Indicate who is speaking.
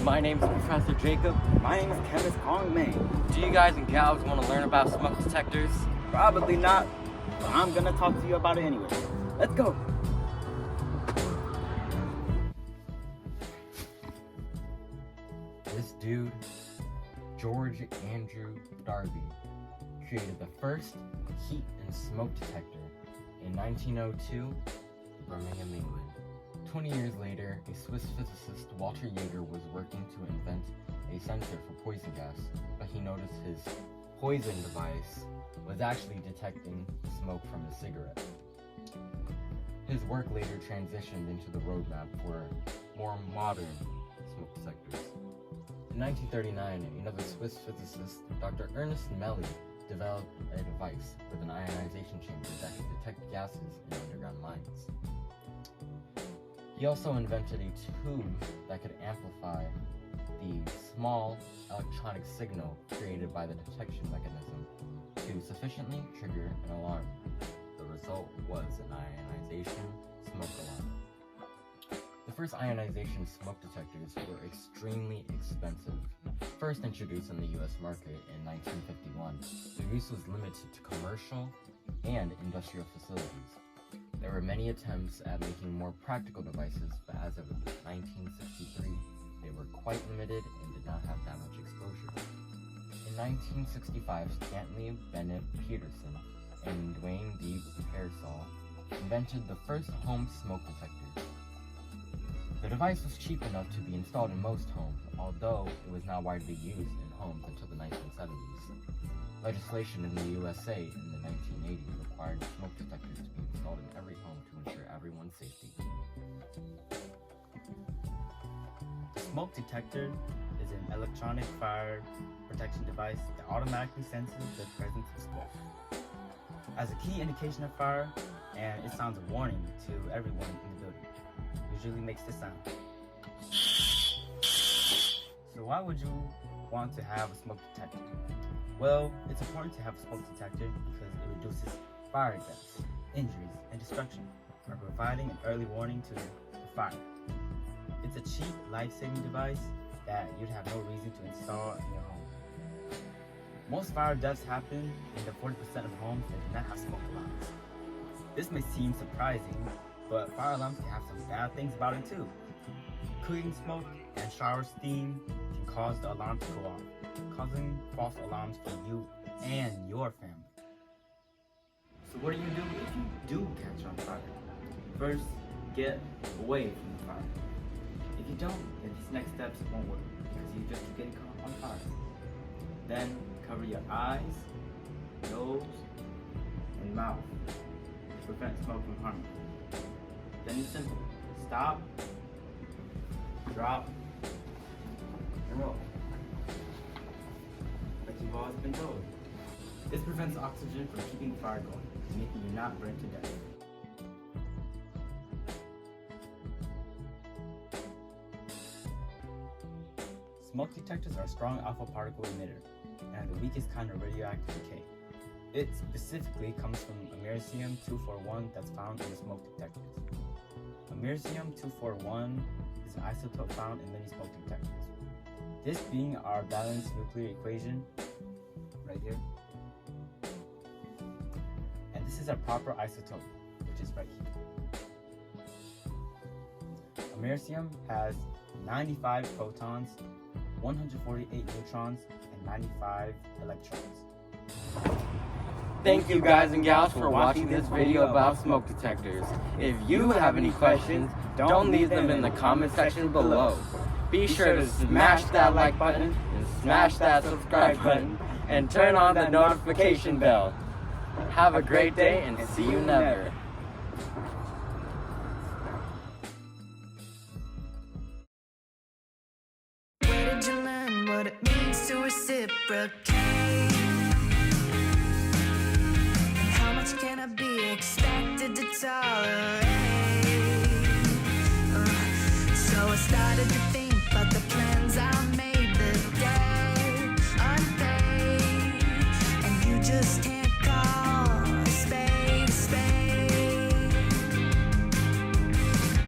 Speaker 1: My name is Professor Jacob.
Speaker 2: My name is Chemist Kong May.
Speaker 1: Do you guys and gals want to learn about smoke detectors?
Speaker 2: Probably not, but I'm gonna talk to you about it anyway. Let's go.
Speaker 1: This dude, George Andrew Darby, created the first heat and smoke detector in 1902, Birmingham, England. 20 years later, a Swiss physicist, Walter Jaeger, was working to invent a sensor for poison gas, but he noticed his poison device was actually detecting smoke from a cigarette. His work later transitioned into the roadmap for more modern smoke detectors. In 1939, another Swiss physicist, Dr. Ernest Melly, developed a device with an ionization chamber that could detect gases in underground mines. He also invented a tube that could amplify the small electronic signal created by the detection mechanism to sufficiently trigger an alarm. The result was an ionization smoke alarm. The first ionization smoke detectors were extremely expensive. First introduced in the US market in 1951, their use was limited to commercial and industrial facilities. There were many attempts at making more practical devices, but as of 1963, they were quite limited and did not have that much exposure. In 1965, Stanley Bennett Peterson and Dwayne D. Pearsall invented the first home smoke detector. The device was cheap enough to be installed in most homes, although it was not widely used in homes until the 1970s. Legislation in the USA in the 1980s required smoke detectors to be installed in every home to ensure everyone's safety.
Speaker 2: The smoke detector is an electronic fire protection device that automatically senses the presence of smoke. As a key indication of fire, and it sounds a warning to everyone in the building. Usually makes this sound. So why would you want to have a smoke detector? Well, it's important to have a smoke detector because it reduces fire deaths, injuries, and destruction by providing an early warning to the fire. It's a cheap, life-saving device that you'd have no reason to install in your home. Most fire deaths happen in the 40% of homes that do not have smoke alarms. This may seem surprising, but fire alarms can have some bad things about it too. Cooking smoke and shower steam can cause the alarm to go off, causing false alarms for you and your family. So what do you do if you do catch on fire? First, get away from the fire. If you don't, then these next steps won't work because you just keep getting caught on fire. Then cover your eyes, nose, and mouth to prevent smoke from harming you. Then it's simple. Stop, drop, and roll. Like you've always been told. This prevents oxygen from keeping the fire going, making you not burn to death. Smoke detectors are a strong alpha particle emitter and the weakest kind of radioactive decay. It specifically comes from americium-241 that's found in the smoke detectors. Americium-241 is an isotope found in many smoke detectors. This being our balanced nuclear equation, right here. And this is our proper isotope, which is right here. Americium has 95 protons, 148 neutrons, and 95 electrons.
Speaker 1: Thank you guys and gals for watching this video about smoke detectors. If you have any questions, don't leave them in the comment section below. Be sure to smash that like button and smash that subscribe button and turn on the notification bell. Have a great day and see you never.
Speaker 3: Where did you learn what it means to reciprocate? How much can I be expected to tolerate? So I started to think